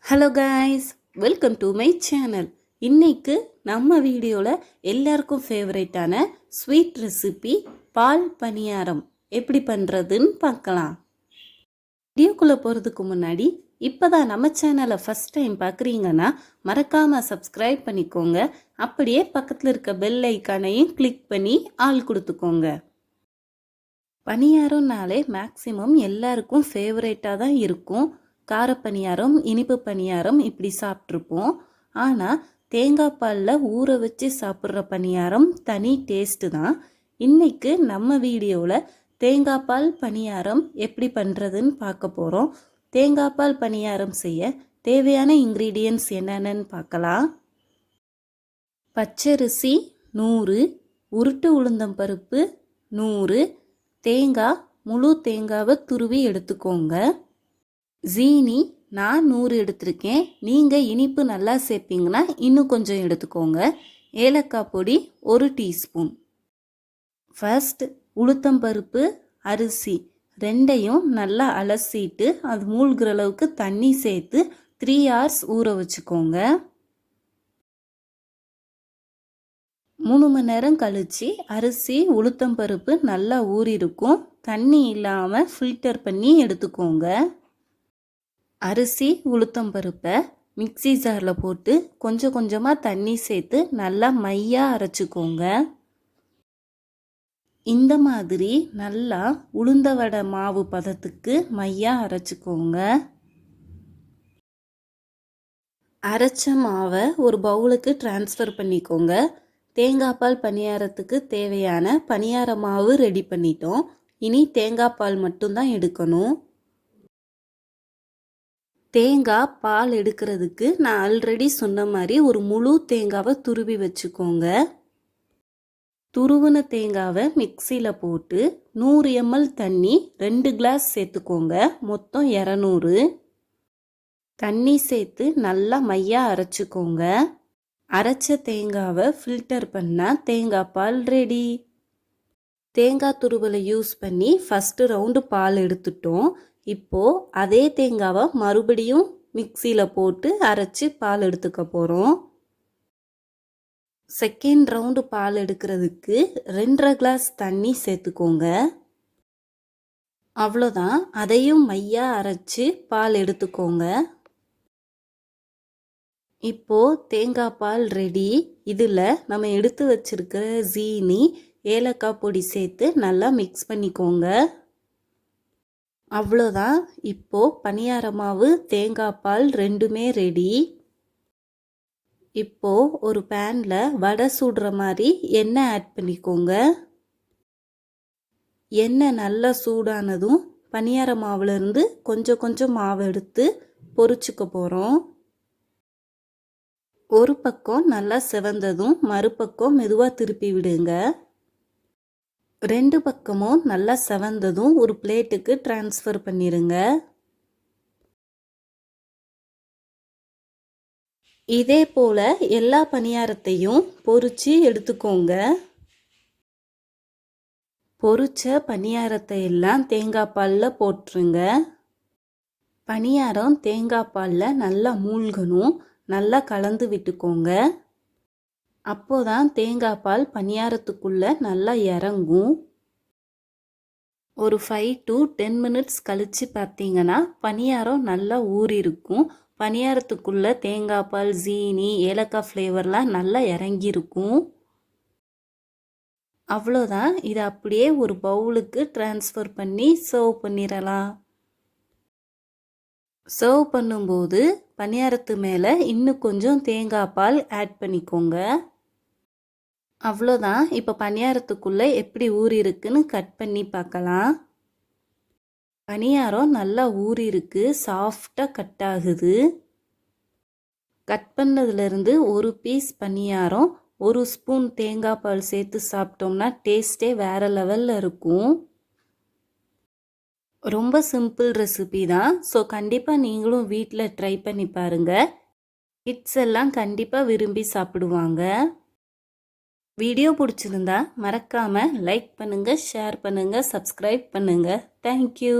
Hello guys, welcome to my channel. இன்னைக்கு நம்ம வீடியோவில் எல்லாருக்கும் ஃபேவரட்டான ஸ்வீட் ரெசிபி பால் பனியாரம் எப்படி பண்ணுறதுன்னு பார்க்கலாம். வீடியோக்குள்ளே போகிறதுக்கு முன்னாடி இப்போ தான் நம்ம சேனலை ஃபஸ்ட் டைம் பார்க்குறீங்கன்னா மறக்காமல் சப்ஸ்கிரைப் பண்ணிக்கோங்க. அப்படியே பக்கத்தில் இருக்க பெல் ஐக்கானையும் கிளிக் பண்ணி ஆள் கொடுத்துக்கோங்க. பனியாரம்னாலே மேக்ஸிமம் எல்லாருக்கும் ஃபேவரட்டாக தான் இருக்கும். கார பனியாரம், இனிப்பு பனியாரம் இப்படி சாப்பிட்ருப்போம். ஆனால் தேங்காய் பாலில் ஊற வச்சு சாப்பிட்ற பனியாரம் தனி டேஸ்ட்டு தான். இன்றைக்கு நம்ம வீடியோவில் தேங்காய் பால் பனியாரம் எப்படி பண்ணுறதுன்னு பார்க்க போகிறோம். தேங்காய் பால் பனியாரம் செய்ய தேவையான இன்க்ரீடியன்ட்ஸ் என்னென்னு பார்க்கலாம். பச்சரிசி 100, உருட்டு உளுந்தம்பருப்பு 100, தேங்காய் முழு தேங்காவை துருவி எடுத்துக்கோங்க. ஜீனி நான் 100 எடுத்திருக்கேன். நீங்கள் இனிப்பு நல்லா சேர்ப்பீங்கன்னா இன்னும் கொஞ்சம் எடுத்துக்கோங்க. ஏலக்காய் பொடி 1 டீஸ்பூன். ஃபர்ஸ்ட் உளுத்தம்பருப்பு, அரிசி ரெண்டையும் நல்லா அலசிட்டு அது மூழ்கிற அளவுக்கு தண்ணி சேர்த்து 3 hours ஊற வச்சுக்கோங்க. 3 மணி நேரம் கழித்து அரிசி உளுத்தம்பருப்பு நல்லா ஊறியிருக்கும். தண்ணி இல்லாமல் ஃபில்டர் பண்ணி எடுத்துக்கோங்க. அரிசி உளுத்தம்பருப்பை மிக்ஸி ஜாரில் போட்டு கொஞ்சம் கொஞ்சமாக தண்ணி சேர்த்து நல்லா மையாக அரைச்சிக்கோங்க. இந்த மாதிரி நல்லா உளுந்த வடை மாவு பதத்துக்கு மையாக அரைச்சிக்கோங்க. அரைச்ச மாவை ஒரு பவுலுக்கு ட்ரான்ஸ்ஃபர் பண்ணிக்கோங்க. தேங்காய் பால் பனியாரத்துக்கு தேவையான பனியார மாவு ரெடி பண்ணிட்டோம். இனி தேங்காய் பால் மட்டும்தான் எடுக்கணும். தேங்காய் பால் எடுக்கிறதுக்கு நான் ஆல்ரெடி சொன்ன மாதிரி ஒரு முழு தேங்காவை துருவி வச்சுக்கோங்க. துருவின தேங்காவை மிக்சியில் போட்டு 100 ml தண்ணி 2 கிளாஸ் சேர்த்துக்கோங்க. மொத்தம் 200 தண்ணி சேர்த்து நல்லா மையாக அரைச்சிக்கோங்க. அரைச்ச தேங்காவை ஃபில்டர் பண்ணால் தேங்காய் பால் ரெடி. தேங்காய் துருவலை யூஸ் பண்ணி ஃபஸ்ட்டு ரவுண்டு பால் எடுத்துட்டோம். இப்போது அதே தேங்காவை மறுபடியும் மிக்சியில் போட்டு அரைச்சி பால் எடுத்துக்க போகிறோம். செகண்ட் ரவுண்டு பால் எடுக்கிறதுக்கு 2.5 கிளாஸ் தண்ணி சேர்த்துக்கோங்க. அவ்வளோதான், அதையும் மையாக அரைச்சி பால் எடுத்துக்கோங்க. இப்போது தேங்காய் பால் ரெடி. இதில் நம்ம எடுத்து வச்சிருக்கிற ஜீனி, ஏலக்காய் பொடி சேர்த்து நல்லா மிக்ஸ் பண்ணிக்கோங்க. அவ்வளோதான், இப்போது பனியார மாவு தேங்காய் பால் ரெண்டுமே ரெடி. இப்போது ஒரு பேனில் வடை சுடுற மாதிரி எண்ணெய் ஆட் பண்ணிக்கோங்க. எண்ணெய் நல்லா சூடானதும் பனியார மாவுலேருந்து கொஞ்சம் கொஞ்சம் மாவு எடுத்து பொரிச்சுக்க போகிறோம். ஒரு பக்கம் நல்லா செவந்ததும் மறுபக்கம் மெதுவாக திருப்பி விடுங்க. 2 பக்கமும் நல்லா செவந்ததும் ஒரு பிளேட்டுக்கு ட்ரான்ஸ்ஃபர் பண்ணிடுங்க. இதே போல் எல்லா பனியாரத்தையும் பொரிச்சு எடுத்துக்கோங்க. பொரிச்ச பனியாரத்தை எல்லாம் தேங்காய் பாலில் போட்டுருங்க. பனியாரம் தேங்காய் பாலில் நல்லா மூழ்கணும். நல்லா கலந்து விட்டுக்கோங்க. அப்போதான் தேங்காய் பால் பனியாரத்துக்குள்ளே நல்லா இறங்கும். ஒரு 5 to 10 minutes கழித்து பார்த்தீங்கன்னா பனியாரம் நல்லா ஊறியிருக்கும். பனியாரத்துக்குள்ளே தேங்காய் பால், ஜீனி, ஏலக்காய் ஃப்ளேவர்லாம் நல்லா இறங்கியிருக்கும். அவ்வளோதான், இதை அப்படியே ஒரு பவுலுக்கு ட்ரான்ஸ்ஃபர் பண்ணி சர்வ் பண்ணிடலாம். சர்வ் பண்ணும்போது பனியாரத்து மேலே இன்னும் கொஞ்சம் தேங்காய் பால் ஆட் பண்ணிக்கோங்க. அவ்வளோதான், இப்போ பனியாரத்துக்குள்ளே எப்படி ஊறி இருக்குன்னு கட் பண்ணி பார்க்கலாம். பனியாரம் நல்லா ஊறி இருக்கு, சாஃப்டாக கட் ஆகுது. கட் பண்ணதுலேருந்து ஒரு பீஸ் பனியாரம் 1 ஸ்பூன் தேங்காய் பால் சேர்த்து சாப்பிட்டோம்னா டேஸ்ட்டே வேறு லெவலில் இருக்கும். ரொம்ப சிம்பிள் ரெசிபி தான். ஸோ கண்டிப்பாக நீங்களும் வீட்டில் ட்ரை பண்ணி பாருங்கள். கிட்ஸ் எல்லாம் கண்டிப்பாக விரும்பி சாப்பிடுவாங்க. வீடியோ பிடிச்சிருந்தா மறக்காமல் லைக் பண்ணுங்கள், ஷேர் பண்ணுங்கள், சப்ஸ்கிரைப் பண்ணுங்கள். தேங்க்யூ.